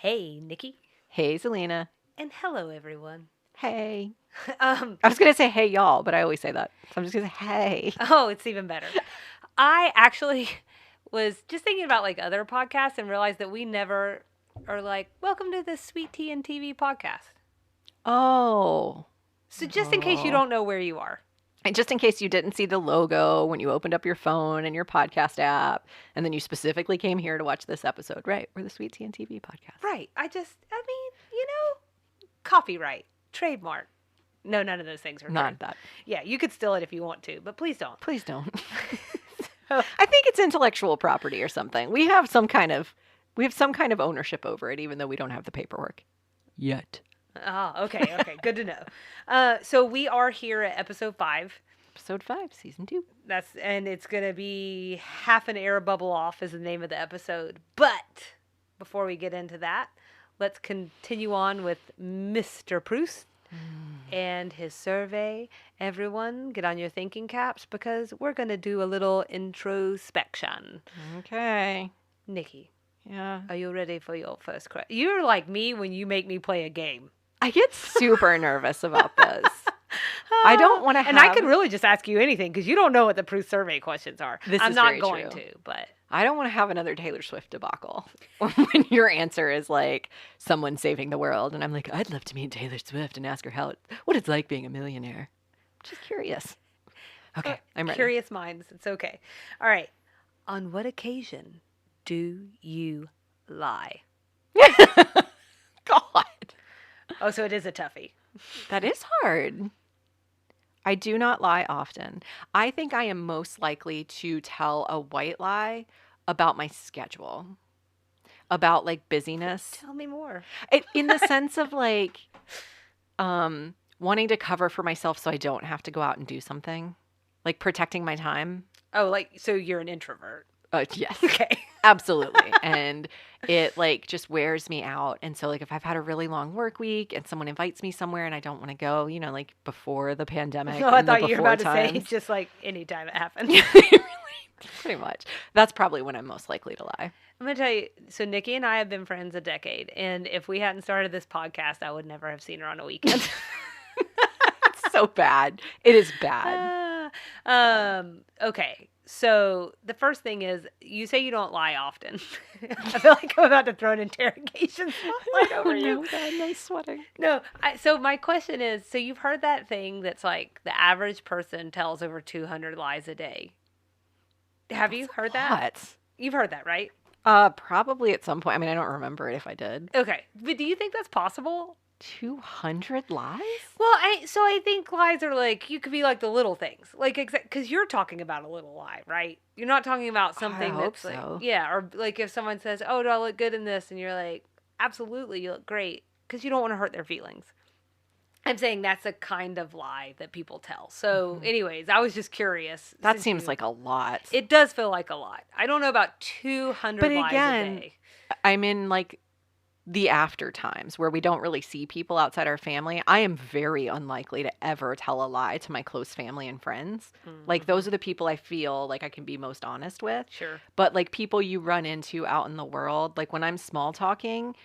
Hey, Nikki. Hey, Selena. And hello, everyone. Hey. Um, I was going to say hey, y'all, but I always say that. So I'm just going to say hey. oh, it's even better. I actually was just thinking about like other podcasts and realized that we never are like, welcome to the Sweet Tea and TV podcast. Oh. So just in case you don't know where you are. And just in case you didn't see the logo when you opened up your phone and your podcast app, and then you specifically came here to watch this episode, right? We're the Sweet Tea and TV podcast. Right. Copyright, trademark. No, none of those things are Not that. Yeah, you could steal it if you want to, but please don't. Please don't. I think it's intellectual property or something. We have some kind of ownership over it, even though we don't have the paperwork yet. Oh, okay. Good to know. So we are here at episode 5. Episode 5, season 2. And it's going to be Half an Air Bubble Off is the name of the episode. But before we get into that, let's continue on with Mr. Proust and his survey. Everyone, get on your thinking caps because we're going to do a little introspection. Okay. Nikki. Yeah. Are you ready for your first question? You're like me when you make me play a game. I get super nervous about this. I don't want to have... And I could really just ask you anything because you don't know what the Proust survey questions are. I'm not going to, but... I don't want to have another Taylor Swift debacle when your answer is like someone saving the world. And I'm like, I'd love to meet Taylor Swift and ask her what it's like being a millionaire. I'm just curious. Okay, I'm ready. Curious minds. It's okay. All right. On what occasion do you lie? God. Oh, so it is a toughie. That is hard. I do not lie often. I think I am most likely to tell a white lie about my schedule, about like busyness. Tell me more. In the sense of like wanting to cover for myself so I don't have to go out and do something, like protecting my time. Oh, like, so you're an introvert. Yes. Okay. Absolutely. And it like just wears me out. And so like if I've had a really long work week and someone invites me somewhere and I don't want to go, like before the pandemic. No, I thought you were about to say just like anytime it happens. Pretty much. That's probably when I'm most likely to lie. I'm going to tell you, so Nikki and I have been friends a decade. And if we hadn't started this podcast, I would never have seen her on a weekend. It's so bad. It is bad. Okay. So the first thing is, you say you don't lie often. I feel like I'm about to throw an interrogation spotlight over you. God, nice sweating. No, so my question is, so you've heard that thing that's like the average person tells over 200 lies a day. Have you heard that? You've heard that, right? Probably at some point. I mean, I don't remember it if I did. Okay. But do you think that's possible? 200 lies? Well, I think lies are like, you could be like the little things. Like, because you're talking about a little lie, right? You're not talking about something that's like, yeah, or like if someone says, oh, do I look good in this? And you're like, absolutely, you look great. Because you don't want to hurt their feelings. I'm saying that's a kind of lie that people tell. So anyways, I was just curious. That seems like a lot. It does feel like a lot. I don't know about 200 lies a day. I'm in like the after times where we don't really see people outside our family. I am very unlikely to ever tell a lie to my close family and friends. Like those are the people I feel like I can be most honest with. Sure. But like people you run into out in the world, like when I'm small talking,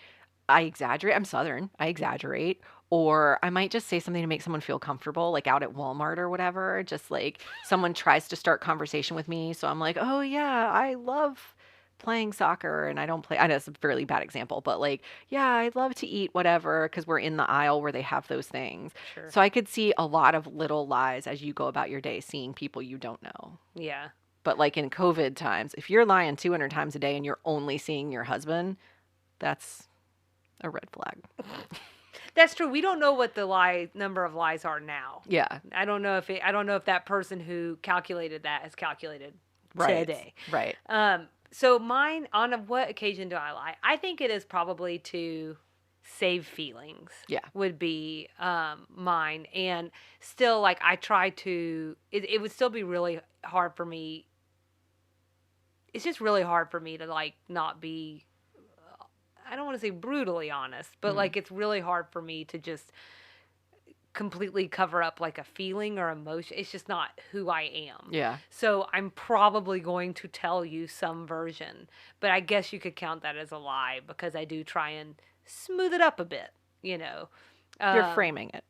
I exaggerate. I'm Southern. I exaggerate. Or I might just say something to make someone feel comfortable, like out at Walmart or whatever. Just like someone tries to start conversation with me. So I'm like, oh yeah, I love playing soccer and I don't play. I know it's a fairly bad example, but like, yeah, I'd love to eat whatever because we're in the aisle where they have those things. Sure. So I could see a lot of little lies as you go about your day, seeing people you don't know. Yeah. But like in COVID times, if you're lying 200 times a day and you're only seeing your husband, that's a red flag. That's true. We don't know what the number of lies are now. Yeah. I don't know if that person who calculated that has calculated today. Right. So mine, on what occasion do I lie? I think it is probably to save feelings. Yeah. Would be mine. And still, like, I try to, it would still be really hard for me. It's just really hard for me to, like, not be, I don't want to say brutally honest, but, like, it's really hard for me to just completely cover up like a feeling or emotion. It's just not who I am. Yeah. So I'm probably going to tell you some version, but I guess you could count that as a lie because I do try and smooth it up a bit, you know. You're Um, framing it.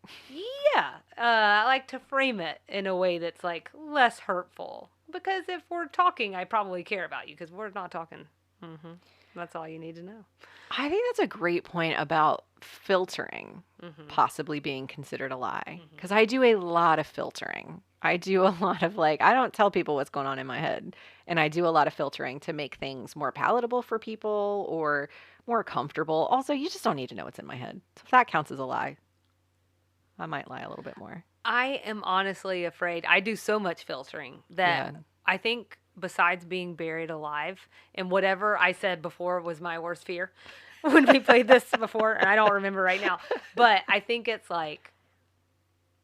yeah, I like to frame it in a way that's like less hurtful. Because if we're talking, I probably care about you. Because we're not talking. Hmm. That's all you need to know. I think that's a great point about filtering Hmm. possibly being considered a lie. Hmm. Because I do a lot of filtering. I do a lot of like, I don't tell people what's going on in my head. And I do a lot of filtering to make things more palatable for people or more comfortable. Also, you just don't need to know what's in my head. So if that counts as a lie, I might lie a little bit more. I am honestly afraid. I do so much filtering that Yeah. I think besides being buried alive and whatever I said before was my worst fear when we played this before, and I don't remember right now, but I think it's like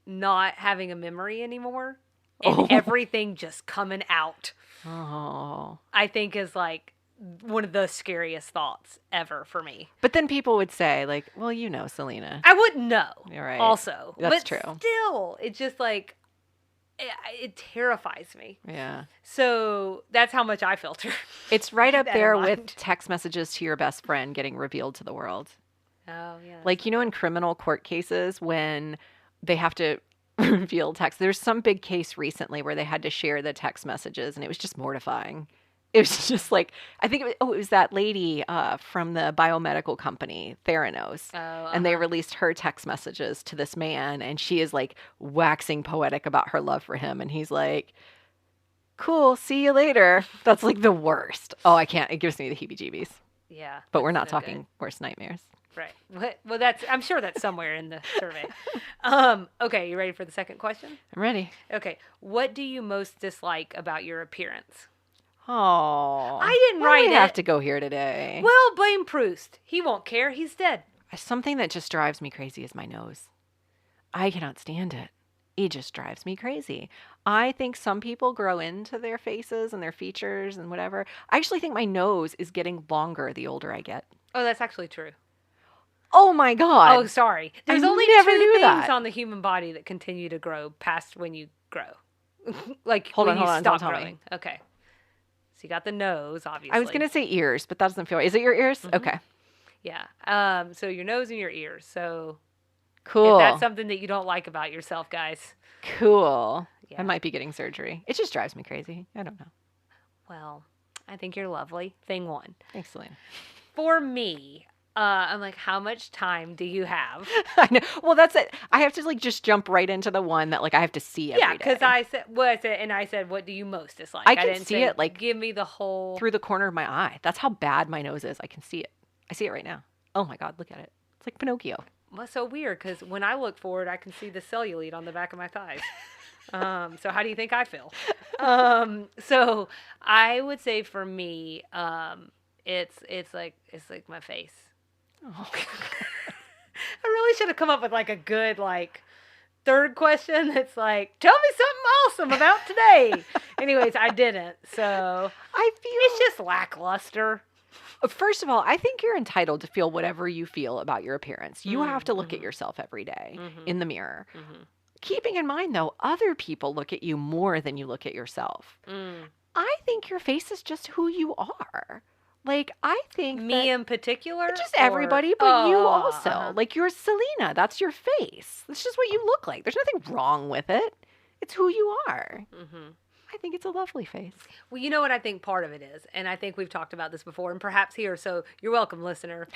not having a memory anymore and Oh. everything just coming out. Oh. I think is like one of the scariest thoughts ever for me. But then people would say, like, well, you know, Selena. I wouldn't know. You're right. Also, That's but true. still, it's just like it terrifies me. Yeah. So that's how much I filter. It's right Keep up that in there mind. with text messages to your best friend getting revealed to the world. Oh yeah. Like, you know, in criminal court cases when they have to reveal text, there's some big case recently where they had to share the text messages and it was just mortifying. It was just like, I think it was that lady from the biomedical company, Theranos. Oh, And they released her text messages to this man, and she is like waxing poetic about her love for him. And he's like, cool, see you later. That's like the worst. Oh, I can't. It gives me the heebie jeebies. yeah. But we're that's not no talking worst nightmares. good. Right. Well, that's. I'm sure that's somewhere in the survey. Okay. You ready for the second question? I'm ready. Okay. What do you most dislike about your appearance? Oh, I didn't why do write we have it. to go here today? Well, blame Proust. He won't care. He's dead. Something that just drives me crazy is my nose. I cannot stand it. It just drives me crazy. I think some people grow into their faces and their features and whatever. I actually think my nose is getting longer the older I get. Oh, that's actually true. Oh my God. Oh, sorry. There's I only never two knew things that. on the human body that continue to grow past when you grow. Like Hold when on, you don't stop tell me. growing. Okay. So you got the nose, obviously. I was going to say ears, but that doesn't feel right. Is it your ears? Mhm. Okay. Yeah. So your nose and your ears. So Cool. if that's something that you don't like about yourself, guys. Cool. Yeah. I might be getting surgery. It just drives me crazy. I don't know. Well, I think you're lovely. Thing one. Thanks, Selena. For me, I'm like, how much time do you have? I know. Well, that's it. I have to like just jump right into the one that like I have to see every Yeah, day. because I said, what do you most dislike? I can didn't see say, it, like, give me the whole. through the corner of my eye. That's how bad my nose is. I can see it. I see it right now. Oh my God, look at it. It's like Pinocchio. Well, so weird because when I look forward, I can see the cellulite on the back of my thighs. So how do you think I feel? So I would say for me, it's like my face. Oh. I really should have come up with like a good like third question that's like, tell me something awesome about today. Anyways, I didn't. So I feel it's just lackluster. First of all, I think you're entitled to feel whatever you feel about your appearance. You have to look at yourself every day in the mirror. Mm-hmm. Keeping in mind, though, other people look at you more than you look at yourself. I think your face is just who you are. Like, I think Me that in particular? just or- everybody, but you also. uh-huh. Like, you're Selena. That's your face. That's just what you look like. There's nothing wrong with it. It's who you are. Mhm. I think it's a lovely face. Well, you know what I think part of it is, and I think we've talked about this before, and perhaps here, so you're welcome, listener.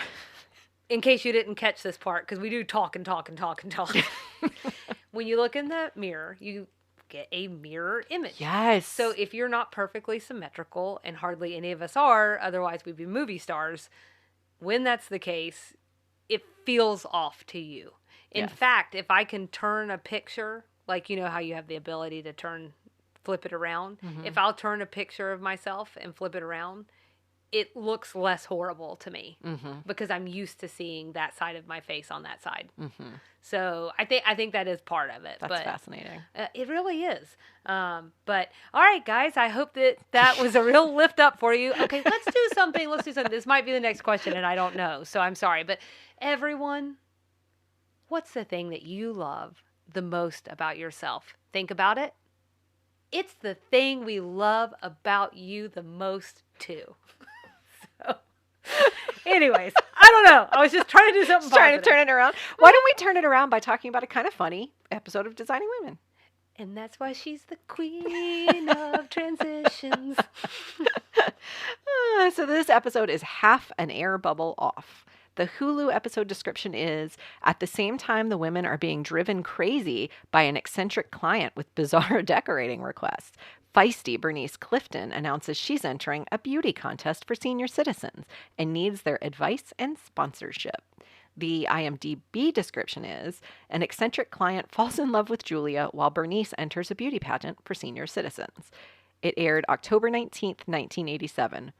In case you didn't catch this part, because we do talk and talk and talk and talk. When you look in the mirror, you get a mirror image. Yes. So if you're not perfectly symmetrical, and hardly any of us are, otherwise we'd be movie stars, when that's the case, it feels off to you. In Yes. fact, if I can turn a picture, like you know how you have the ability to flip it around. If I'll turn a picture of myself and flip it around, it looks less horrible to me because I'm used to seeing that side of my face on that side. So I think that is part of it. That's fascinating. It really is. But all right, guys, I hope that was a real lift up for you. Okay, let's do something. This might be the next question, and I don't know, so I'm sorry. But everyone, what's the thing that you love the most about yourself? Think about it. It's the thing we love about you the most, too. So, anyways, I don't know. I was just trying to do something Just trying positive. to turn it around. Why don't we turn it around by talking about a kind of funny episode of Designing Women? And that's why she's the queen of transitions. So this episode is half an air bubble off. The Hulu episode description is, at the same time the women are being driven crazy by an eccentric client with bizarre decorating requests, feisty Bernice Clifton announces she's entering a beauty contest for senior citizens and needs their advice and sponsorship. The IMDb description is, an eccentric client falls in love with Julia while Bernice enters a beauty pageant for senior citizens. It aired October 19th, 1987.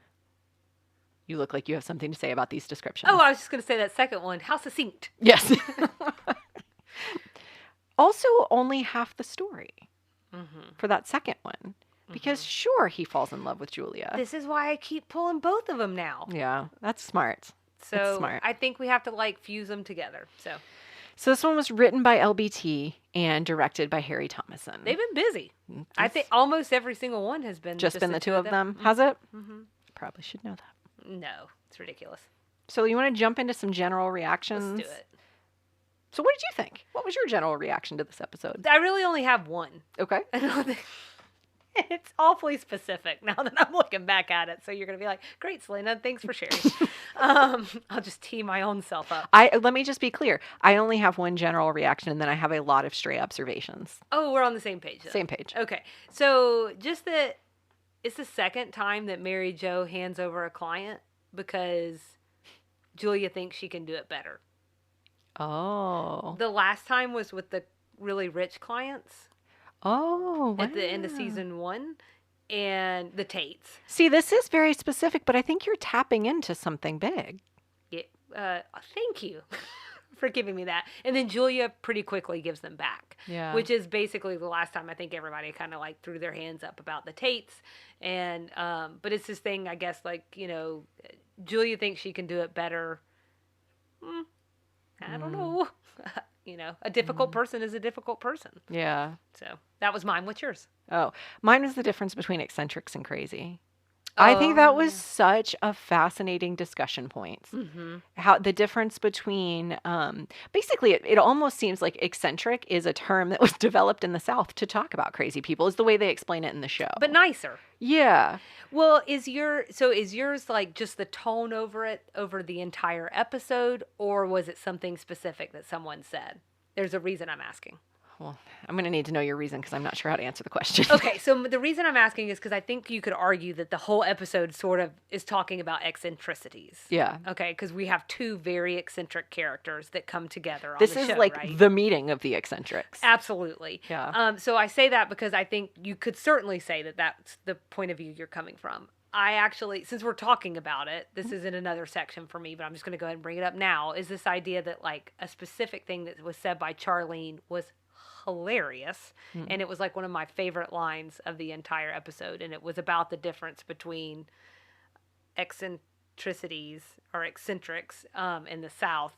You look like you have something to say about these descriptions. Oh, I was just going to say that second one. How succinct. Yes. Also, only half the story for that second one. Because sure, he falls in love with Julia. This is why I keep pulling both of them now. Yeah, that's smart. So That's smart. I think we have to like fuse them together. So this one was written by LBT and directed by Harry Thomason. They've been busy. I think almost every single one has been just been the two of them. Has it? Mm-hmm. Probably should know that. No, it's ridiculous. So you want to jump into some general reactions? Let's do it. So what did you think? What was your general reaction to this episode? I really only have one. Okay. It's awfully specific now that I'm looking back at it. So you're going to be like, great, Selena. Thanks for sharing. I'll just tee my own self up. Let me just be clear. I only have one general reaction, and then I have a lot of stray observations. Oh, we're on the same page then. Same page. Okay. So just that it's the second time that Mary Jo hands over a client because Julia thinks she can do it better. Oh. The last time was with the really rich clients. Oh, wow. At the end of season 1 and the Tates. See, this is very specific, but I think you're tapping into something big. Yeah, thank you for giving me that. And then Julia pretty quickly gives them back. Yeah. Which is basically the last time I think everybody kind of like threw their hands up about the Tates. And, but it's this thing, I guess, like, you know, Julia thinks she can do it better. I don't know. You know, a difficult person is a difficult person. Yeah. So that was mine. What's yours? Oh, mine was the difference between eccentrics and crazy. I think that was such a fascinating discussion point. How the difference between, basically, it almost seems like eccentric is a term that was developed in the South to talk about crazy people, is the way they explain it in the show. But nicer. Yeah. Well, is yours like just the tone over it over the entire episode, or was it something specific that someone said? There's a reason I'm asking. Well, I'm going to need to know your reason because I'm not sure how to answer the question. Okay, so the reason I'm asking is because I think you could argue that the whole episode sort of is talking about eccentricities. Yeah. Okay, because we have two very eccentric characters that come together on This the is show, like right? the meeting of the eccentrics. Absolutely. Yeah. So I say that because I think you could certainly say that that's the point of view you're coming from. I actually, since we're talking about it, this is in another section for me, but I'm just going to go ahead and bring it up now, is this idea that like a specific thing that was said by Charlene was hilarious. And it was like one of my favorite lines of the entire episode. And it was about the difference between eccentricities or eccentrics in the South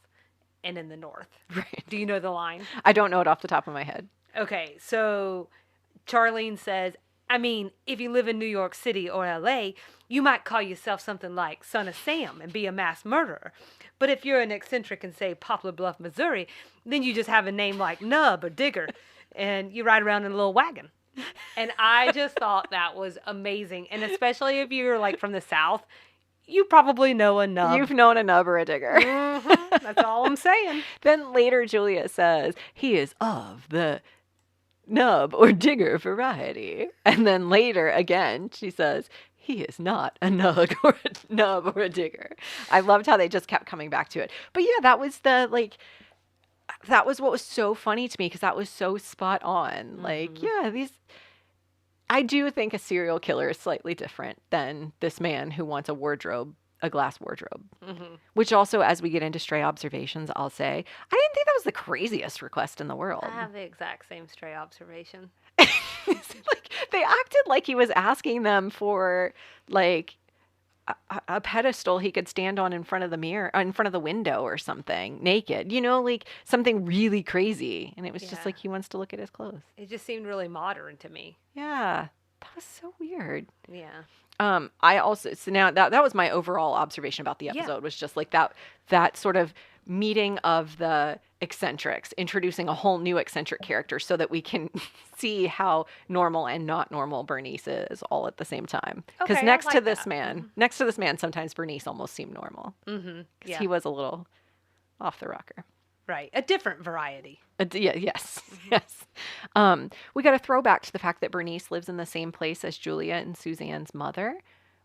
and in the North. Right. Do you know the line? I don't know it off the top of my head. Okay, so Charlene says, I mean, if you live in New York City or LA, you might call yourself something like Son of Sam and be a mass murderer. But if you're an eccentric in, say, Poplar Bluff, Missouri, then you just have a name like Nub or Digger, and you ride around in a little wagon. And I just thought that was amazing. And especially if you're, like, from the South, you probably know a nub. You've known a nub or a digger. That's all I'm saying. Then later Julia says, he is of the nub or digger variety. And then later again, she says, he is not a nub or a digger. I loved how they just kept coming back to it. But yeah, that was that was what was so funny to me because that was so spot on. Like, yeah, I do think a serial killer is slightly different than this man who wants a glass wardrobe. Which also, as we get into stray observations, I'll say, I didn't think that was the craziest request in the world. I have the exact same stray observation. Like, they acted like he was asking them for, like, a pedestal he could stand on in front of the mirror, in front of the window or something, naked. You know, like, something really crazy. And it was just like he wants to look at his clothes. It just seemed really modern to me. Yeah. That was so weird. Yeah. I also, so now that was my overall observation about the Yeah. episode, was just like that sort of meeting of the eccentrics, introducing a whole new eccentric character so that we can see how normal and not normal Bernice is all at the same time. Because Okay, I next to like this that. man, next to this man, sometimes Bernice almost seemed normal Mm-hmm. because Yeah. he was a little off the rocker. Right. A different variety. Yes, yes. We got a throwback to the fact that Bernice lives in the same place as Julia and Suzanne's mother.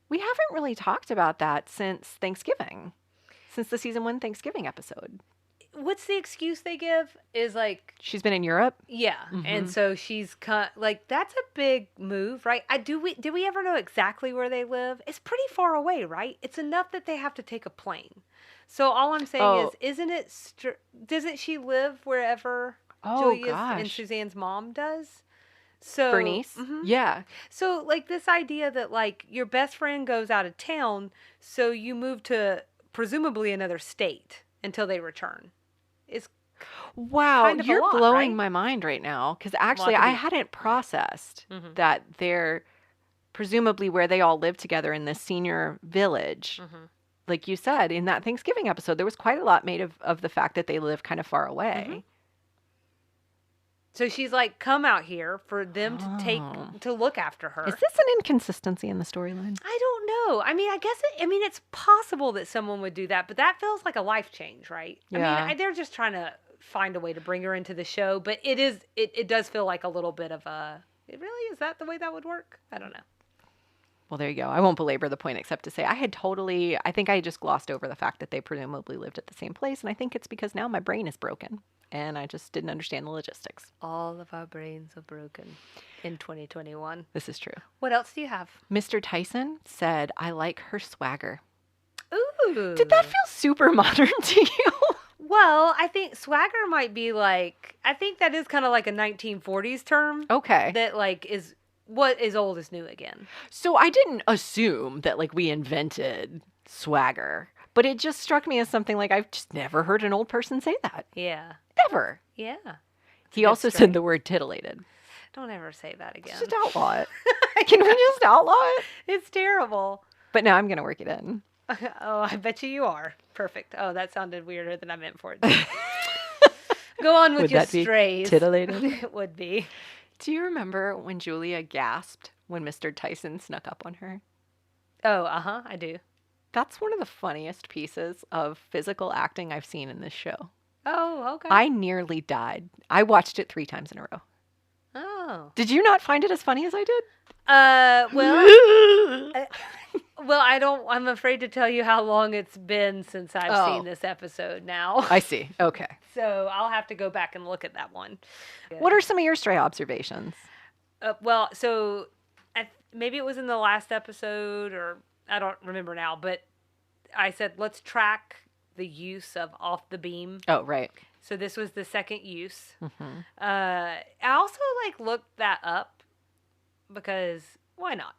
We haven't really talked about that since Thanksgiving, since the season 1 Thanksgiving episode. What's the excuse they give? Is like, She's been in Europe. yeah, and so she's like, that's a big move, right? Do we ever know exactly where they live? It's pretty far away, right? It's enough that they have to take a plane. So all I'm saying is, isn't it? Doesn't she live wherever Julia's and Suzanne's mom does? So Bernice. Yeah. So like this idea that like your best friend goes out of town, so you move to presumably another state until they return. Is Wow, kind of a you're lot, blowing right? my mind right now, because actually Well, I hadn't processed that they're presumably where they all live together in this senior village. Like you said, in that Thanksgiving episode, there was quite a lot made of the fact that they live kind of far away. So she's like, come out here for them to look after her. Is this an inconsistency in the storyline? I don't know. I mean, I guess it's possible that someone would do that, but that feels like a life change, right? Yeah. I mean, they're just trying to find a way to bring her into the show, but it does feel like a little bit of it really, is that the way that would work? I don't know. Well, there you go. I won't belabor the point except to say I think I just glossed over the fact that they presumably lived at the same place. And I think it's because now my brain is broken and I just didn't understand the logistics. All of our brains are broken in 2021. This is true. What else do you have? Mr. Tyson said, I like her swagger. Ooh. Did that feel super modern to you? Well, I think swagger might be like, I think that is kind of like a 1940s term. Okay. That like is what is old is new again. So I didn't assume that like we invented swagger, but it just struck me as something like I've just never heard an old person say that. Yeah. Never. Yeah. He also said the word titillated. Don't ever say that again. Just outlaw it. Can we just outlaw it? It's terrible. But now I'm going to work it in. Oh, I bet you are. Perfect. Oh, that sounded weirder than I meant for it to. Go on with Would your that be strays. titillated? It would be. Do you remember when Julia gasped when Mr. Tyson snuck up on her? Oh, I do. That's one of the funniest pieces of physical acting I've seen in this show. Oh, okay. I nearly died. I watched it 3 times in a row. Oh. Did you not find it as funny as I did? Well, I'm afraid to tell you how long it's been since I've seen this episode now. I see. Okay. So I'll have to go back and look at that one. What are some of your stray observations? Well, so maybe it was in the last episode, or I don't remember now, but I said, let's track the use of off the beam. Oh, right. So this was the second use. I also looked that up because why not?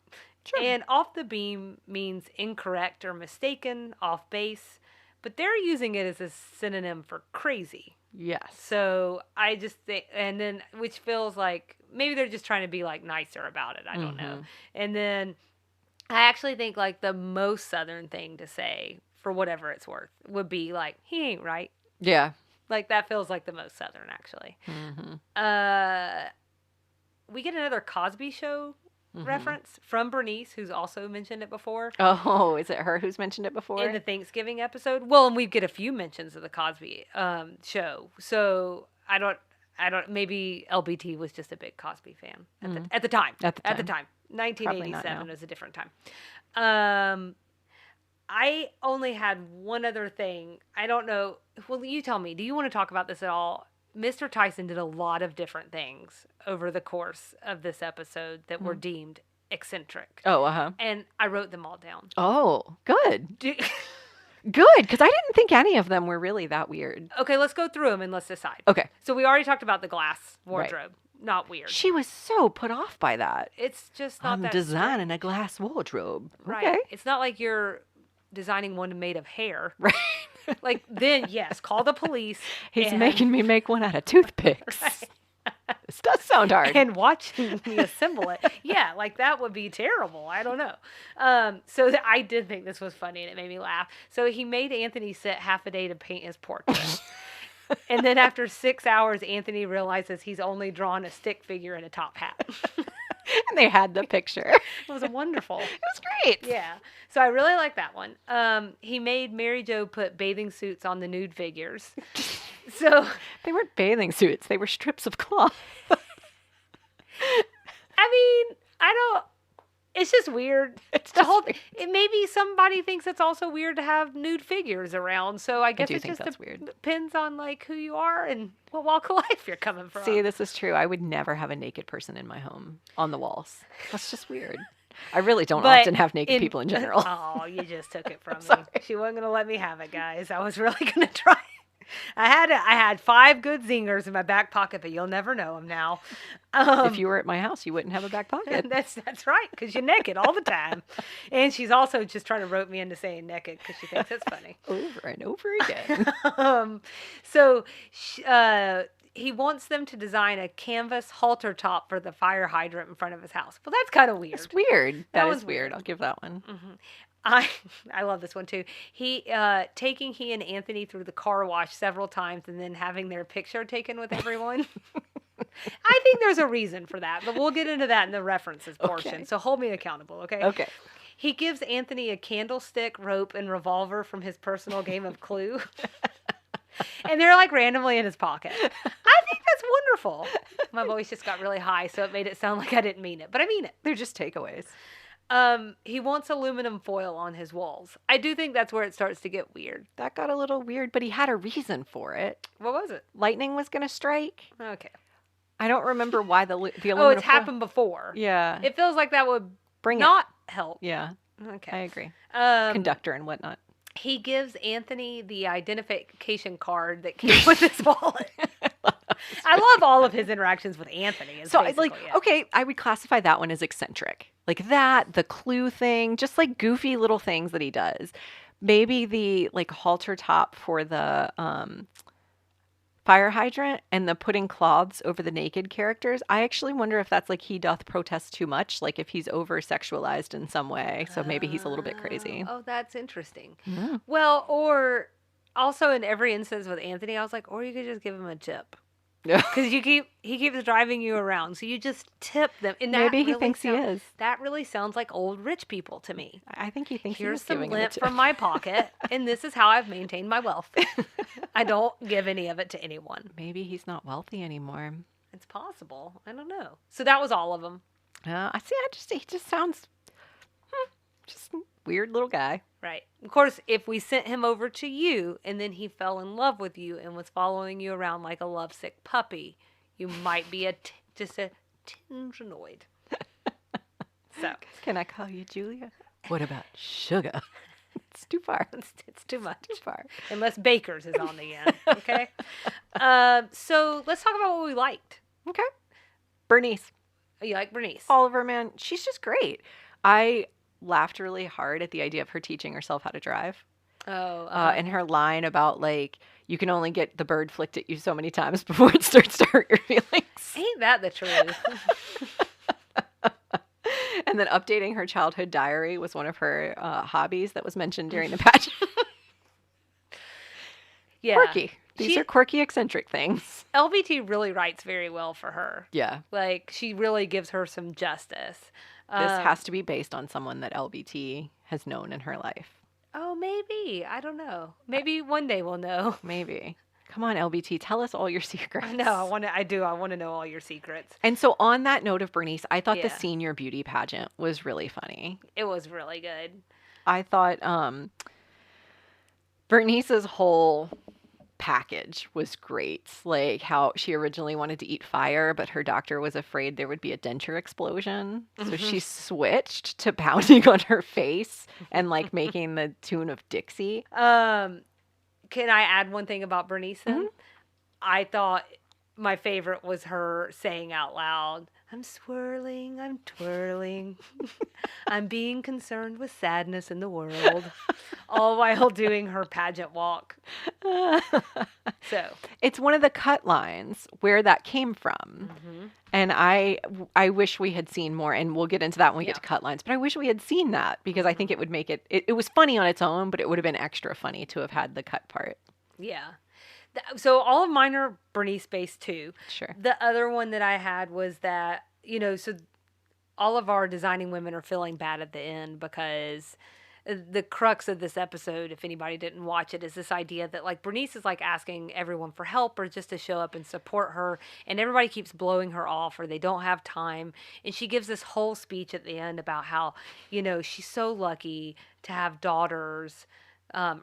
Sure. And off the beam means incorrect or mistaken, off base, but they're using it as a synonym for crazy. Yes. So I just think, and then, which feels like maybe they're just trying to be like nicer about it. I don't know. And then I actually think like the most Southern thing to say, for whatever it's worth, would be like, he ain't right. Yeah. Like that feels like the most Southern actually. We get another Cosby Show reference from Bernice, who's also mentioned it before. Oh, is it her who's mentioned it before? In the Thanksgiving episode. Well, and we get a few mentions of the Cosby Show. So I don't. Maybe LBT was just a big Cosby fan at the time. At the time, 1987 was a different time. I only had one other thing. I don't know. Well, you tell me. Do you want to talk about this at all? Mr. Tyson did a lot of different things over the course of this episode that were deemed eccentric. Oh, And I wrote them all down. Oh, good. Good, because I didn't think any of them were really that weird. Okay, let's go through them and let's decide. Okay. So we already talked about the glass wardrobe. Right. Not weird. She was so put off by that. It's just not I'm designing a glass wardrobe. Right. Okay. It's not like you're designing one made of hair. Right. Like, then, yes, call the police. He's making me make one out of toothpicks. Right. This does sound hard. and watching me assemble it. Yeah, like that would be terrible. I don't know. I did think this was funny and it made me laugh. So he made Anthony sit half a day to paint his portrait. And then after 6 hours, Anthony realizes he's only drawn a stick figure and a top hat. And they had the picture. It was wonderful. It was great. Yeah. So I really like that one. He made Mary Jo put bathing suits on the nude figures. So They weren't bathing suits. They were strips of cloth. I mean, I don't. It's just weird. It's the just whole. weird. It maybe somebody thinks it's also weird to have nude figures around. So I guess do it think just that's weird. depends on like who you are and what walk of life you're coming from. See, this is true. I would never have a naked person in my home on the walls. That's just weird. I really don't often have naked people in general. Oh, you just took it from me. Sorry. She wasn't gonna let me have it, guys. I was really gonna try. I had 5 good zingers in my back pocket, but you'll never know them now. If you were at my house, you wouldn't have a back pocket. That's right, because you're naked all the time. And she's also just trying to rope me into saying naked because she thinks it's funny. Over and over again. So he wants them to design a canvas halter top for the fire hydrant in front of his house. Well, that's kind of weird. It's weird. That That was is weird. weird. I'll give that one. I love this one too. He and Anthony through the car wash several times and then having their picture taken with everyone. I think there's a reason for that, but we'll get into that in the references portion. Okay. So hold me accountable, okay? Okay. He gives Anthony a candlestick, rope, and revolver from his personal game of Clue. And they're like randomly in his pocket. I think that's wonderful. My voice just got really high, so it made it sound like I didn't mean it, but I mean it. They're just takeaways. He wants aluminum foil on his walls. I do think that's where it starts to get weird. That got a little weird, but he had a reason for it. What was it? Lightning was going to strike. Okay. I don't remember why the aluminum Oh, it's foil- happened before. Yeah. It feels like that would Bring not help. it. Yeah. I Okay. agree. Um, Conductor and whatnot. He gives Anthony the identification card that came with his wallet. I love all of his interactions with Anthony. is So, basically it. okay, I would classify that one as eccentric. Like that, the clue thing, just like goofy little things that he does. Maybe the like halter top for the fire hydrant and the putting cloths over the naked characters. I actually wonder if that's like he doth protest too much, like if he's over sexualized in some way. So maybe he's a little bit crazy. Oh, that's interesting. Yeah. Well, or also in every instance with Anthony, I was like, or you could just give him a tip. Because he keeps driving you around, so you just tip them. And that Maybe he really thinks he is. That really sounds like old rich people to me. I think he thinks Here's he's some giving him a lint tip. from my pocket, and this is how I've maintained my wealth. I don't give any of it to anyone. Maybe he's not wealthy anymore. It's possible. I don't know. So that was all of them. I see. He just sounds just a weird little guy. Right. Of course, if we sent him over to you, and then he fell in love with you and was following you around like a lovesick puppy, you might be just a tinge annoyed. So, Can I call you Julia? What about sugar? It's too far. it's too much. Too far. Unless Baker's is on the end. Okay. So let's talk about what we liked. Okay. Bernice. You like Bernice? Oliver, man, she's just great. I laughed really hard at the idea of her teaching herself how to drive. Oh. And her line about like, you can only get the bird flicked at you so many times before it starts to hurt your feelings. Ain't that the truth? And then updating her childhood diary was one of her hobbies that was mentioned during the pageant. Yeah. Quirky. These are quirky, eccentric things. LBT really writes very well for her. Yeah. Like, she really gives her some justice. This has to be based on someone that LBT has known in her life. Oh, maybe. I don't know. Maybe one day we'll know. Maybe. Come on, LBT, tell us all your secrets. I know. I want to know all your secrets. And so on that note of Bernice, I thought the Yeah. senior beauty pageant was really funny. It was really good. I thought Bernice's whole package was great. Like how she originally wanted to eat fire, but her doctor was afraid there would be a denture explosion. So she switched to pounding on her face and like making the tune of Dixie. Can I add one thing about Bernice then? I thought my favorite was her saying out loud, I'm swirling, I'm twirling. I'm being concerned with sadness in the world, all while doing her pageant walk. So, It's one of the cut lines where that came from. mhm. And I wish we had seen more, and we'll get into that when we get Yeah. to cut lines, but I wish we had seen that because I think it would make it was funny on its own, but it would have been extra funny to have had the cut part. Yeah. So all of mine are Bernice based too. Sure. The other one that I had was that, so all of our designing women are feeling bad at the end because the crux of this episode, if anybody didn't watch it, is this idea that like Bernice is like asking everyone for help or just to show up and support her, and everybody keeps blowing her off or they don't have time. And she gives this whole speech at the end about how, she's so lucky to have daughters.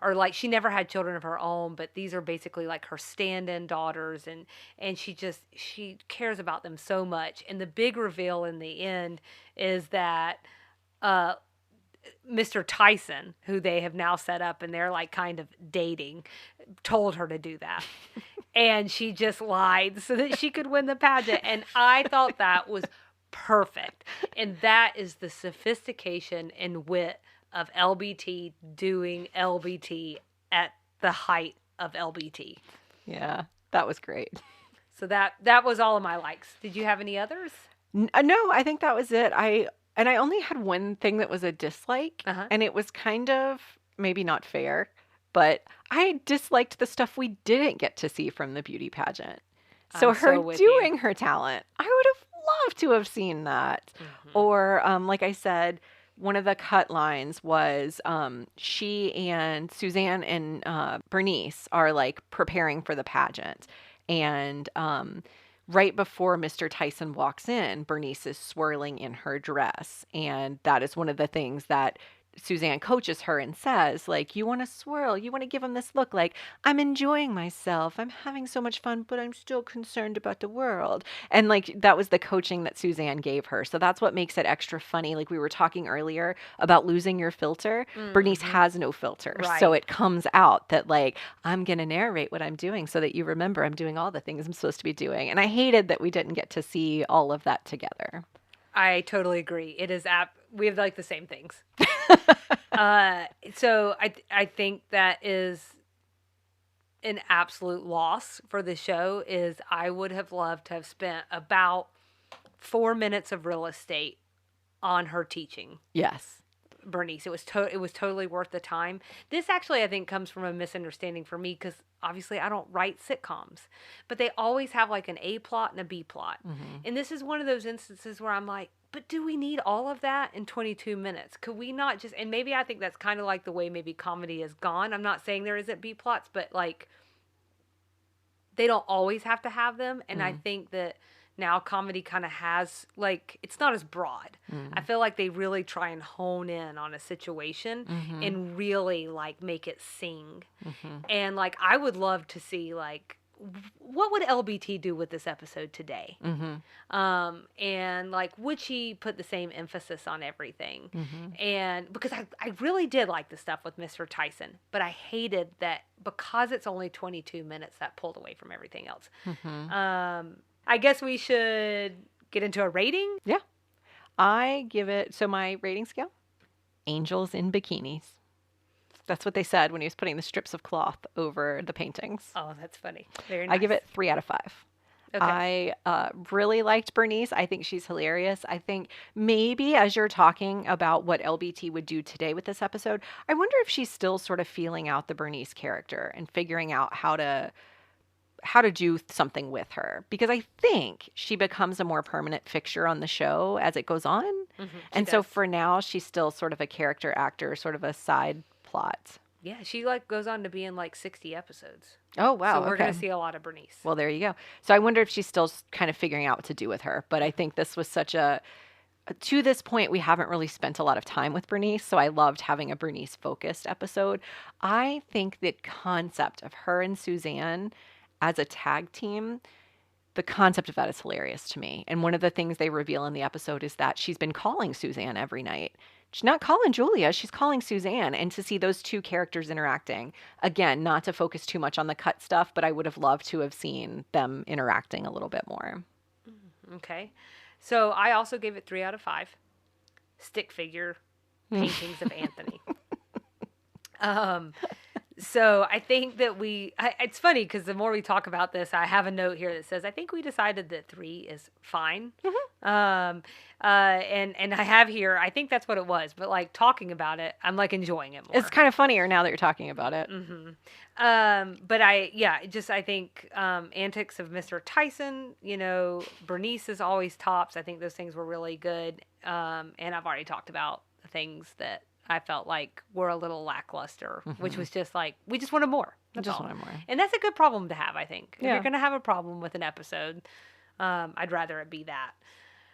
Or like she never had children of her own, but these are basically like her stand-in daughters, and she cares about them so much. And the big reveal in the end is that Mr. Tyson, who they have now set up and they're like kind of dating, told her to do that. And she just lied so that she could win the pageant. And I thought that was perfect. And that is the sophistication and wit of LBT doing LBT at the height of LBT. Yeah, that was great. So that was all of my likes. Did you have any others? No, I think that was it. I only had one thing that was a dislike, and it was kind of maybe not fair, but I disliked the stuff we didn't get to see from the beauty pageant. So her doing her talent, I would have loved to have seen that. Mm-hmm. Or like I said, one of the cut lines was she and Suzanne and Bernice are like preparing for the pageant. And right before Mr. Tyson walks in, Bernice is swirling in her dress. And that is one of the things that Suzanne coaches her and says, like, you want to swirl, you want to give him this look like, I'm enjoying myself, I'm having so much fun, but I'm still concerned about the world. And like, that was the coaching that Suzanne gave her. So that's what makes it extra funny. Like we were talking earlier about losing your filter. Mm-hmm. Bernice has no filter. Right. So it comes out that like, I'm going to narrate what I'm doing so that you remember I'm doing all the things I'm supposed to be doing. And I hated that we didn't get to see all of that together. I totally agree. It is we have like the same things. So I think that is an absolute loss for the show. Is I would have loved to have spent about 4 minutes of real estate on her teaching. Yes. Bernice. It was totally worth the time. This actually, I think, comes from a misunderstanding for me because obviously I don't write sitcoms, but they always have like an A plot and a B plot. Mm-hmm. And this is one of those instances where I'm like, but do we need all of that in 22 minutes? Could we not just, and maybe I think that's kind of like the way maybe comedy has gone. I'm not saying there isn't B plots, but like they don't always have to have them. And I think that now comedy kind of has like, it's not as broad. I feel like they really try and hone in on a situation and really like make it sing. And like, I would love to see like, what would LBT do with this episode today? And like, would she put the same emphasis on everything? And because I really did like the stuff with Mr. Tyson, but I hated that because it's only 22 minutes that pulled away from everything else. I guess we should get into a rating. Yeah. I give it, so my rating scale, angels in bikinis. That's what they said when he was putting the strips of cloth over the paintings. Oh, that's funny. Very nice. I give it 3 out of 5. Okay. I really liked Bernice. I think she's hilarious. I think maybe as you're talking about what LBT would do today with this episode, I wonder if she's still sort of feeling out the Bernice character and figuring out how to do something with her, because I think she becomes a more permanent fixture on the show as it goes on. And so for now, she's still sort of a character actor, sort of a side plot. Yeah, she like goes on to be in like 60 episodes. Oh, wow. So we're going to see a lot of Bernice. Well, there you go. So I wonder if she's still kind of figuring out what to do with her. But I think this was such to this point, we haven't really spent a lot of time with Bernice, so I loved having a Bernice-focused episode. I think the concept of her and Suzanne as a tag team, the concept of that is hilarious to me. And one of the things they reveal in the episode is that she's been calling Suzanne every night. She's not calling Julia, she's calling Suzanne. And to see those two characters interacting, again, not to focus too much on the cut stuff, but I would have loved to have seen them interacting a little bit more. Okay. So I also gave it 3 out of 5. Stick figure paintings of Anthony. Um, so I think that it's funny because the more we talk about this, I have a note here that says, I think we decided that 3 is fine. And I have here, I think that's what it was, but like talking about it, I'm like enjoying it more. It's kind of funnier now that you're talking about it. But I think antics of Mr. Tyson, Bernice is always tops. I think those things were really good. And I've already talked about the things that I felt like were a little lackluster, which was just like, we just wanted more. That's all. Wanted more. And that's a good problem to have, I think. If Yeah. you're going to have a problem with an episode, I'd rather it be that.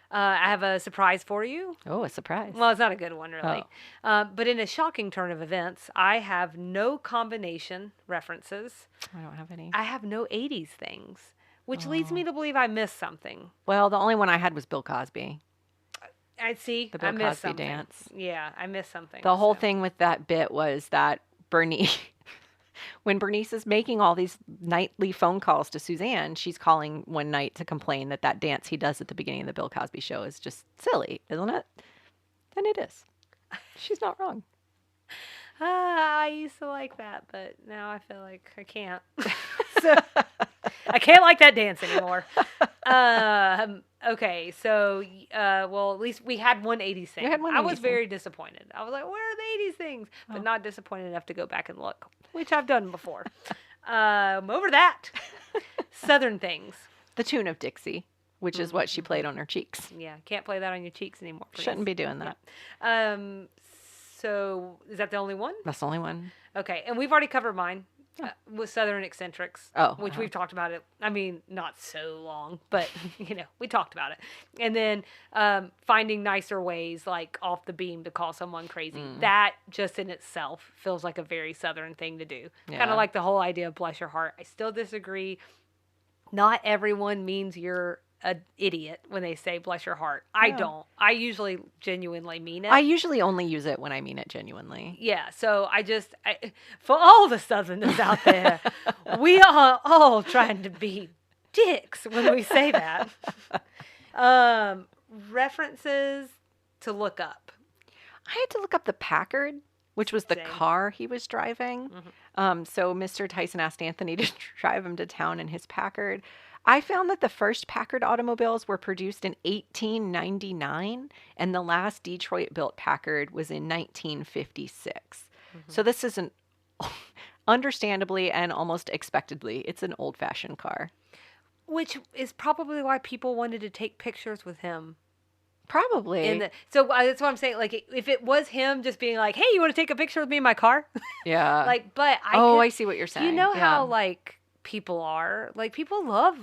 I have a surprise for you. Oh, a surprise. Well, it's not a good one, really. But in a shocking turn of events, I have no combination references. I don't have any. I have no 80s things, which leads me to believe I missed something. Well, the only one I had was Bill Cosby. I see. The Bill I missed Cosby something. dance. Yeah, I missed something. The whole thing with that bit was that Bernice, when Bernice is making all these nightly phone calls to Suzanne, she's calling one night to complain that dance he does at the beginning of the Bill Cosby show is just silly, isn't it? And it is. She's not wrong. I used to like that, but now I feel like I can't. So I can't like that dance anymore. Okay, so well, at least we had one 80s thing. I was very disappointed. I was like, where are the 80s things? But not disappointed enough to go back and look, which I've done before. Over that, Southern things. The tune of Dixie, which is what she played on her cheeks. Yeah, can't play that on your cheeks anymore. Shouldn't be doing that. Yeah. So is that the only one? That's the only one. Okay, and we've already covered mine. With Southern eccentrics, which we've talked about it. I mean, not so long, but we talked about it. And then finding nicer ways, like off the beam, to call someone crazy. That just in itself feels like a very Southern thing to do. Yeah. Kind of like the whole idea of bless your heart. I still disagree. Not everyone means you're an idiot when they say bless your heart. I don't. I usually genuinely mean it. I usually only use it when I mean it genuinely. Yeah, so for all the Southerners out there, we are all trying to be dicks when we say that. References to look up. I had to look up the Packard, which was the car he was driving. So Mr. Tyson asked Anthony to drive him to town in his Packard. I found that the first Packard automobiles were produced in 1899, and the last Detroit-built Packard was in 1956. So this isn't, understandably and almost expectedly, it's an old-fashioned car. Which is probably why people wanted to take pictures with him. Probably. So that's what I'm saying. Like, if it was him just being like, hey, you want to take a picture with me in my car? Yeah. I see what you're saying. You know how, people are like, people love,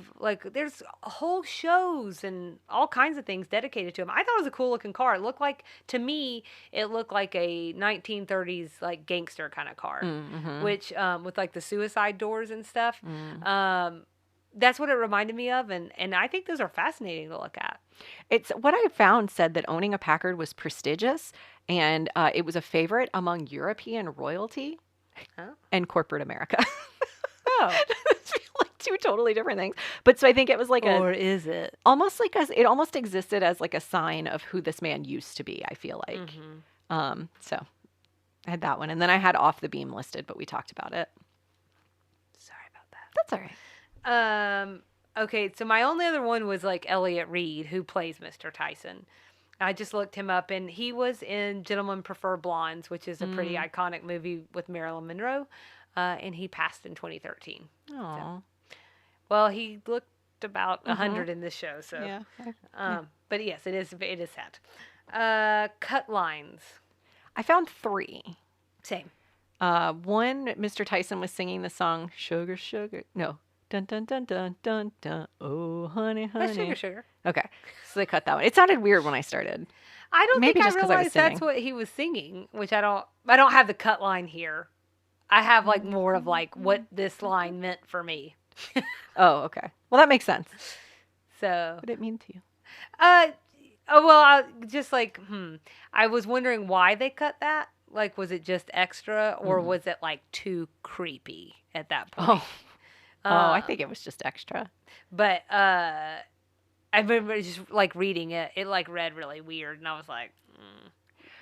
there's whole shows and all kinds of things dedicated to him. I thought it was a cool looking car. It looked like, to me, it looked like a 1930s gangster kind of car, which with the suicide doors and stuff. That's what it reminded me of, and I think those are fascinating to look at. It's what I found said that owning a Packard was prestigious, and it was a favorite among European royalty and corporate America. Oh, It's like two totally different things. But so I think it was or is it almost it almost existed as a sign of who this man used to be, I feel like. So I had that one. And then I had Off the Beam listed, but we talked about it. Sorry about that. That's all right. Okay, so my only other one was Elliot Reed, who plays Mr. Tyson. I just looked him up, and he was in Gentlemen Prefer Blondes, which is a pretty iconic movie with Marilyn Monroe. And he passed in 2013. Oh, so. Well, he looked about 100 in this show, so. Yeah. But yes, it is sad. Cut lines. I found 3. Same. One, Mr. Tyson was singing the song "Sugar, Sugar." No, dun dun dun dun dun dun. Oh, honey, honey. That's Sugar, Sugar. Okay, so they cut that one. It sounded weird when I started. I don't Maybe think I just 'cause I was realized that's singing. what he was singing, which I don't have the cut line here. I have more of what this line meant for me. Oh, okay. Well, that makes sense. So. What did it mean to you? I was wondering why they cut that. Was it just extra, or was it too creepy at that point? I think it was just extra. But I I remember just like reading it. It like read really weird, and I was like,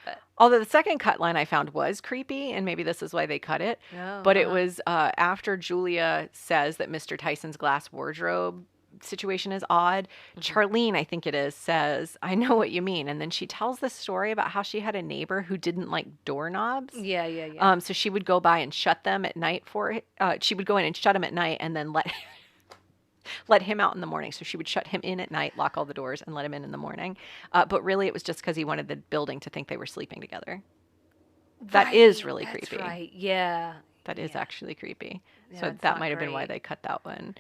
but Although the second cut line I found was creepy, and maybe this is why they cut it. no, But it was after Julia says that Mr. Tyson's glass wardrobe situation is odd. Charlene, I think it is, says, "I know what you mean." And then she tells this story about how she had a neighbor who didn't like doorknobs. Yeah. So she would go by and shut them at night she would go in and shut them at night and then let him out in the morning. So she would shut him in at night, lock all the doors, and let him in the morning. But really, it was just because he wanted the building to think they were sleeping together. That is really That's creepy. right. Yeah. That is actually creepy. Yeah, So it's that not might have been why great. they cut that one.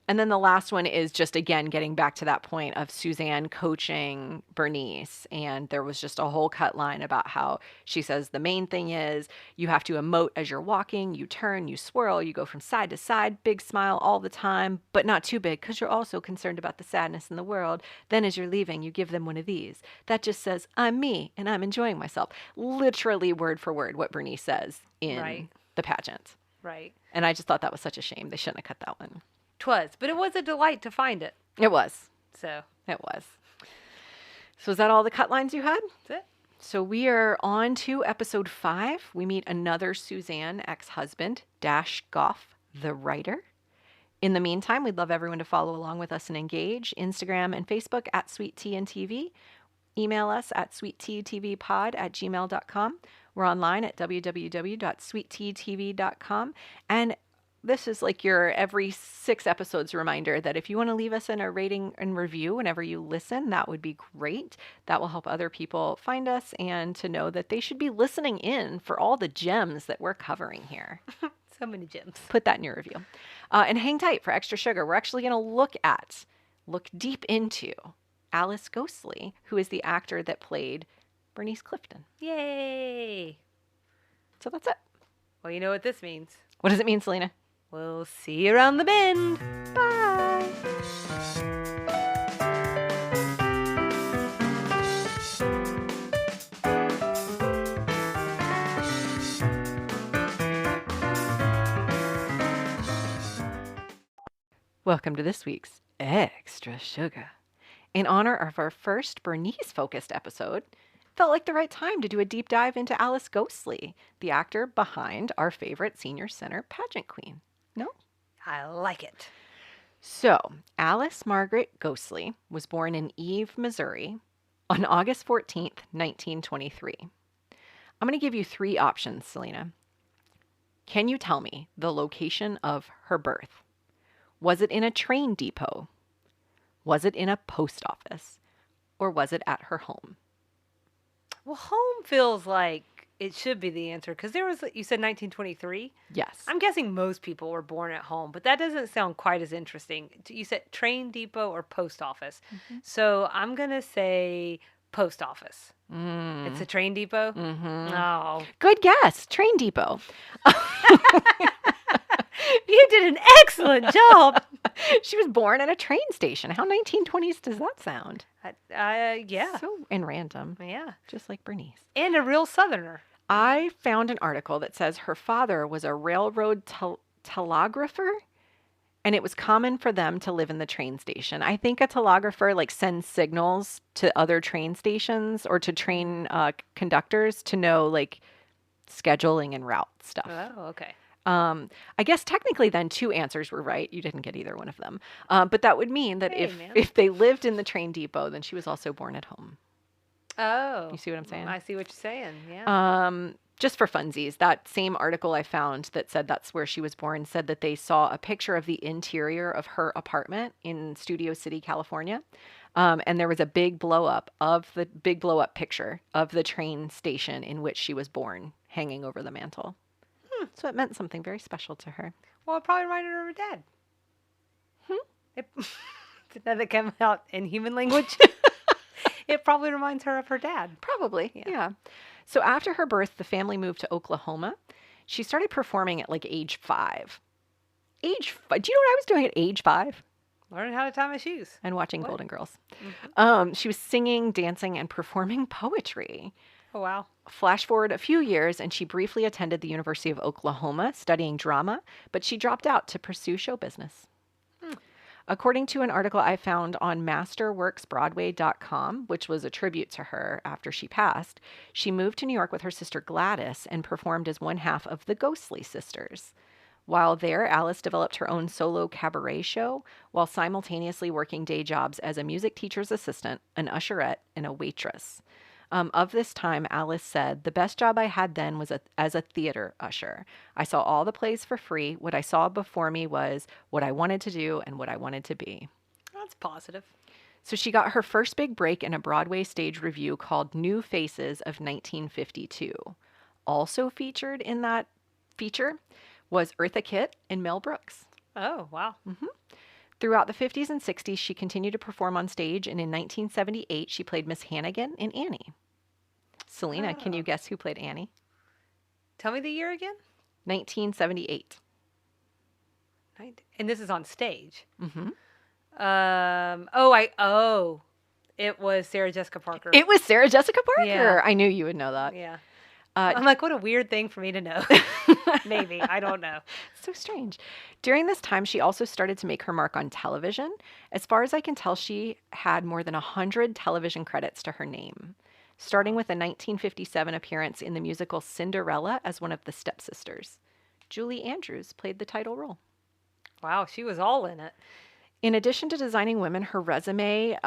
And then the last one is just, again, getting back to that point of Suzanne coaching Bernice. And there was just a whole cut line about how she says the main thing is you have to emote as you're walking, you turn, you swirl, you go from side to side, big smile all the time, but not too big because you're also concerned about the sadness in the world. Then as you're leaving, you give them one of these. That just says, I'm me and I'm enjoying myself. Literally word for word what Bernice says in Right. the pageant. Right. And I just thought that was such a shame. They shouldn't have cut that one. 'Twas, but it was a delight to find it. It was. So It was. So is that all the cut lines you had? that's it. So we are on to episode 5. We meet another Suzanne ex-husband, Dash Goff, the writer. In the meantime, we'd love everyone to follow along with us and engage. Instagram and Facebook at Sweet Tea and TV. Email us at sweetteatvpod@gmail.com. We're online at www.sweetteatv.com. And this is like your every 6 episodes reminder that if you want to leave us in a rating and review whenever you listen, that would be great. That will help other people find us and to know that they should be listening in for all the gems that we're covering here. So many gems. Put that in your review. And hang tight for extra sugar. We're actually going to look deep into Alice Ghostley, who is the actor that played Bernice Clifton. Yay! So that's it. Well, you know what this means. What does it mean, Selena? We'll see you around the bend. Bye. Welcome to this week's Extra Sugar. In honor of our first Bernice-focused episode, felt like the right time to do a deep dive into Alice Ghostley, the actor behind our favorite senior center pageant queen. No? I like it. So, Alice Margaret Ghostley was born in Eve, Missouri on August 14th, 1923. I'm going to give you 3 options, Selena. Can you tell me the location of her birth? Was it in a train depot? Was it in a post office? Or was it at her home? Well, home feels like it should be the answer because you said 1923? Yes. I'm guessing most people were born at home, but that doesn't sound quite as interesting. You said train depot or post office. So I'm going to say post office. It's a train depot? Oh. Good guess. Train depot. You did an excellent job. She was born at a train station. How 1920s does that sound? Yeah. So and random. Yeah. Just like Bernice. And a real southerner. I found an article that says her father was a railroad telegrapher, and it was common for them to live in the train station. I think a telegrapher like sends signals to other train stations or to train conductors to know like scheduling and route stuff. Oh, okay. I guess technically then 2 answers were right. You didn't get either one of them. But that would mean that Hey, man. if they lived in the train depot, then she was also born at home. Oh. You see what I'm saying? I see what you're saying. Yeah. Just for funsies, that same article I found that said that's where she was born said that they saw a picture of the interior of her apartment in Studio City, California. And there was a big blow up picture of the train station in which she was born hanging over the mantle. So it meant something very special to her. Well, it probably reminded her of her dad. Did that come out in human language? It probably reminds her of her dad. Probably, yeah. So after her birth, the family moved to Oklahoma. She started performing at like age 5. Do you know what I was doing at age 5? Learning how to tie my shoes. And watching What? Golden Girls. She was singing, dancing, and performing poetry. Oh, wow. Flash forward a few years, and she briefly attended the University of Oklahoma studying drama, but she dropped out to pursue show business. According to an article I found on masterworksbroadway.com, which was a tribute to her after she passed, she moved to New York with her sister Gladys and performed as one half of the Ghostley sisters. While there, Alice developed her own solo cabaret show while simultaneously working day jobs as a music teacher's assistant, an usherette, and a waitress. Of this time, Alice said, "The best job I had then was as a theater usher. I saw all the plays for free. What I saw before me was what I wanted to do and what I wanted to be." That's positive. So she got her first big break in a Broadway stage review called New Faces of 1952. Also featured in that feature was Eartha Kitt and Mel Brooks. Oh, wow. Throughout the 50s and 60s, she continued to perform on stage, and in 1978, she played Miss Hannigan in Annie. Selena, can you Oh. guess who played Annie? Tell me the year again. 1978. And this is on stage. Mm-hmm. It was Sarah Jessica Parker. It was Sarah Jessica Parker. Yeah. I knew you would know that. Yeah. Uh, I'm like, what a weird thing for me to know. Maybe. I don't know. So strange. During this time, she also started to make her mark on television. As far as I can tell, she had more than 100 television credits to her name, starting with a 1957 appearance in the musical Cinderella as one of the stepsisters. Julie Andrews played the title role. Wow, she was all in it. In addition to designing women, her resume,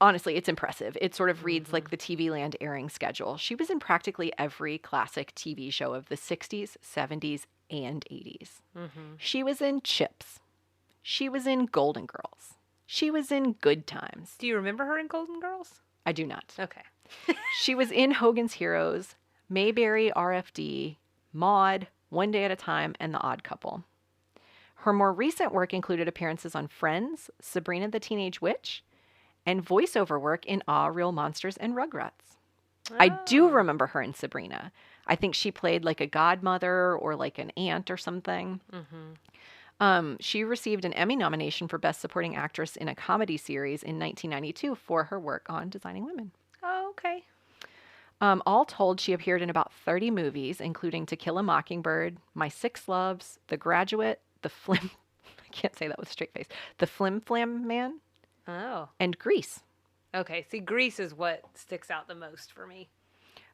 honestly, it's impressive. It sort of reads like the TV Land airing schedule. She was in practically every classic TV show of the 60s, 70s, and 80s. She was in Chips. She was in Golden Girls. She was in Good Times. Do you remember her in Golden Girls? I do not. Okay. She was in Hogan's Heroes, Mayberry RFD, Maude, One Day at a Time, and The Odd Couple. Her more recent work included appearances on Friends, Sabrina the Teenage Witch, and voiceover work in Ah, Real Monsters and Rugrats. I do remember her in Sabrina. I think she played like a godmother or like an aunt or something. She received an Emmy nomination for Best Supporting Actress in a Comedy Series in 1992 for her work on Designing Women. Oh, okay. All told, she appeared in about 30 movies, including To Kill a Mockingbird, My Six Loves, The Graduate, I can't say that with a straight face, The Flim Flam Man, Oh. and Grease. Okay. See, Grease is what sticks out the most for me.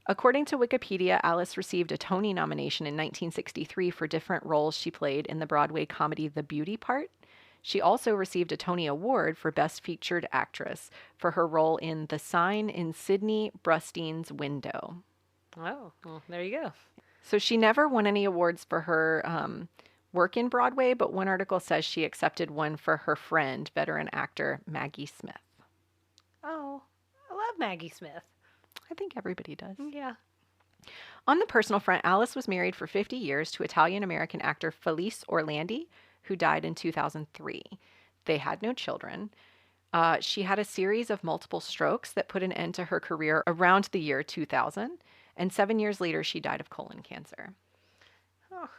According to Wikipedia, Alice received a Tony nomination in 1963 for different roles she played in the Broadway comedy The Beauty Part. She also received a Tony Award for Best Featured Actress for her role in The Sign in Sidney Brustein's Window. Oh, well, there you go. So she never won any awards for her work in Broadway, but one article says she accepted one for her friend, veteran actor Maggie Smith. Oh, I love Maggie Smith. I think everybody does. Yeah. On the personal front, Alice was married for 50 years to Italian-American actor Felice Orlandi, who died in 2003. They had no children. She had a series of multiple strokes that put an end to her career around the year 2000, and 7 years later, she died of colon cancer. Oh.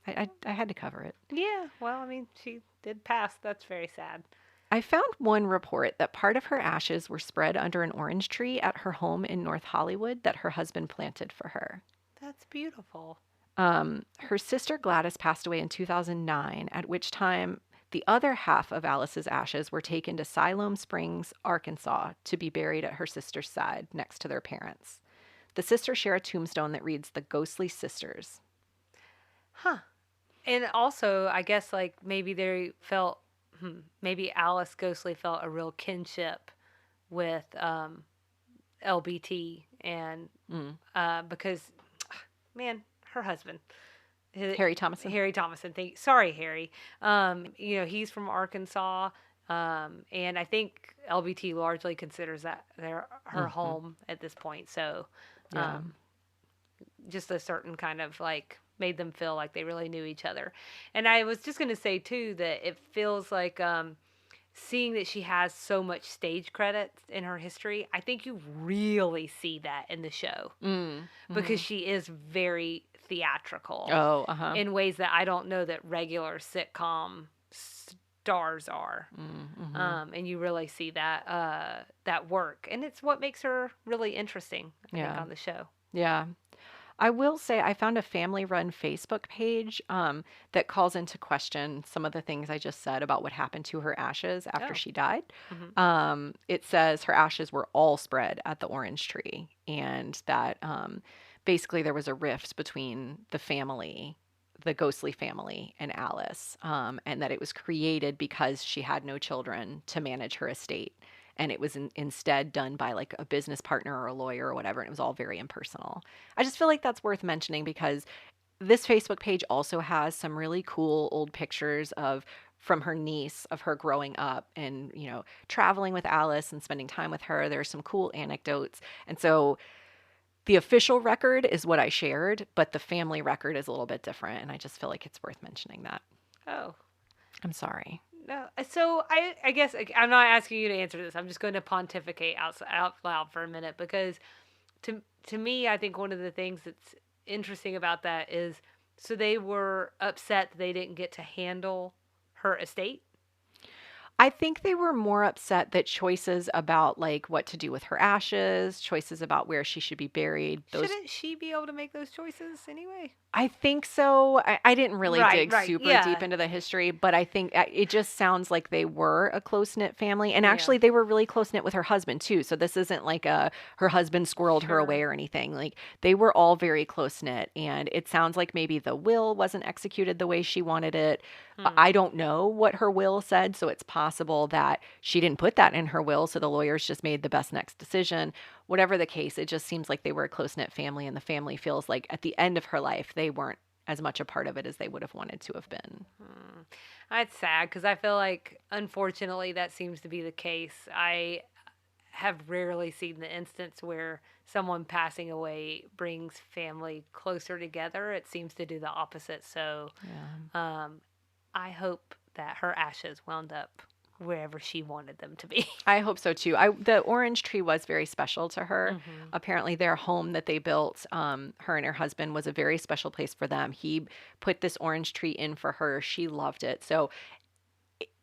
I had to cover it. Yeah. Well, I mean, she did pass. That's very sad. I found one report that part of her ashes were spread under an orange tree at her home in North Hollywood that her husband planted for her. That's beautiful. Her sister Gladys passed away in 2009, at which time the other half of Alice's ashes were taken to Siloam Springs, Arkansas, to be buried at her sister's side next to their parents. The sisters share a tombstone that reads The Ghostley Sisters. Huh. And also, I guess, like, maybe they felt, maybe Alice Ghostley felt a real kinship with LBT, and because, man, her husband, Harry Thomason. Harry Thomason. Sorry, Harry. He's from Arkansas, and I think LBT largely considers that her home at this point. So, just a certain kind of like made them feel like they really knew each other. And I was just going to say too that it feels like seeing that she has so much stage credits in her history, I think you really see that in the show because she is very theatrical in ways that I don't know that regular sitcom stars are. And you really see that that work, and it's what makes her really interesting, I think, on the show. Yeah. I will say I found a family-run Facebook page that calls into question some of the things I just said about what happened to her ashes after Oh. she died. Mhm. It says her ashes were all spread at the orange tree, and that basically there was a rift between the family, the Ghostly family, and Alice, and that it was created because she had no children to manage her estate. And it was instead done by like a business partner or a lawyer or whatever. And it was all very impersonal. I just feel like that's worth mentioning because this Facebook page also has some really cool old pictures of from her niece of her growing up and, traveling with Alice and spending time with her. There's some cool anecdotes. And so the official record is what I shared, but the family record is a little bit different. And I just feel like it's worth mentioning that. Oh. I'm sorry. No. So I guess I'm not asking you to answer this. I'm just going to pontificate out loud for a minute because to me, I think one of the things that's interesting about that is so they were upset that they didn't get to handle her estate. I think they were more upset that choices about like what to do with her ashes, choices about where she should be buried, those Shouldn't she be able to make those choices anyway? I think so. I didn't really Right, dig right. super deep Yeah. into the history, but I think it just sounds like they were a close knit family. And Yeah. actually, they were really close knit with her husband, too. So this isn't like her husband squirreled her away Sure. or anything. Like they were all very close knit. And it sounds like maybe the will wasn't executed the way she wanted it. Hmm. I don't know what her will said. So it's possible that she didn't put that in her will. So the lawyers just made the best next decision. Whatever the case, it just seems like they were a close knit family. And the family feels like at the end of her life, they weren't as much a part of it as they would have wanted to have been. Hmm. That's sad because I feel like, unfortunately, that seems to be the case. I have rarely seen the instance where someone passing away brings family closer together. It seems to do the opposite. So, Yeah. um, I hope that her ashes wound up wherever she wanted them to be. I hope so too. The orange tree was very special to her. Hmm. Apparently, their home that they built, her and her husband, was a very special place for them. He put this orange tree in for her. She loved it. So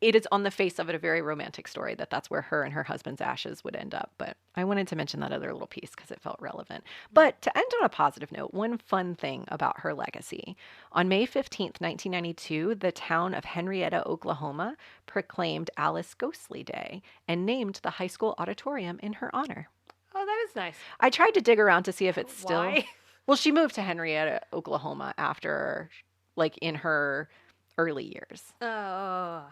it is on the face of it a very romantic story that's where her and her husband's ashes would end up. But I wanted to mention that other little piece because it felt relevant. But to end on a positive note, one fun thing about her legacy. On May 15th, 1992, the town of Henrietta, Oklahoma proclaimed Alice Ghostley Day and named the high school auditorium in her honor. Oh, that is nice. I tried to dig around to see if it's still. Why? Well, she moved to Henrietta, Oklahoma after, like, in her early years. Oh.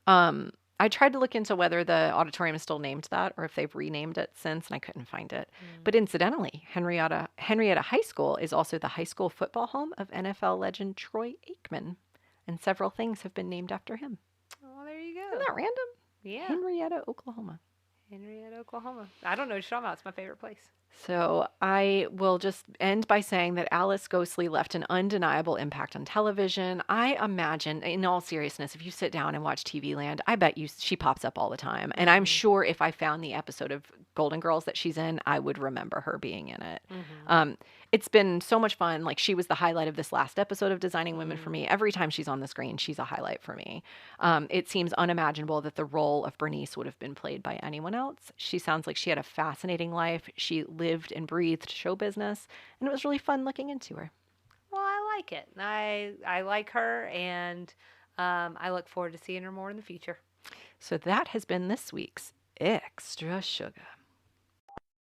I tried to look into whether the auditorium is still named that or if they've renamed it since, and I couldn't find it. Mm. But incidentally, Henrietta High School is also the high school football home of NFL legend Troy Aikman, and several things have been named after him. Oh, there you Isn't go. that random? Yeah. Henrietta, Oklahoma. Henrietta, Oklahoma. I don't know what you're talking about. It's my favorite place. So I will just end by saying that Alice Ghostley left an undeniable impact on television. I imagine, in all seriousness, if you sit down and watch TV Land, I bet she pops up all the time. And I'm sure if I found the episode of Golden Girls that she's in, I would remember her being in it. Mm-hmm. It's been so much fun. Like, she was the highlight of this last episode of Designing Women for me. Every time she's on the screen, she's a highlight for me. It seems unimaginable that the role of Bernice would have been played by anyone else. She sounds like she had a fascinating life. She lived and breathed show business, and it was really fun looking into her. Well, I like it. I like her, and I look forward to seeing her more in the future. So that has been this week's Extra Sugar.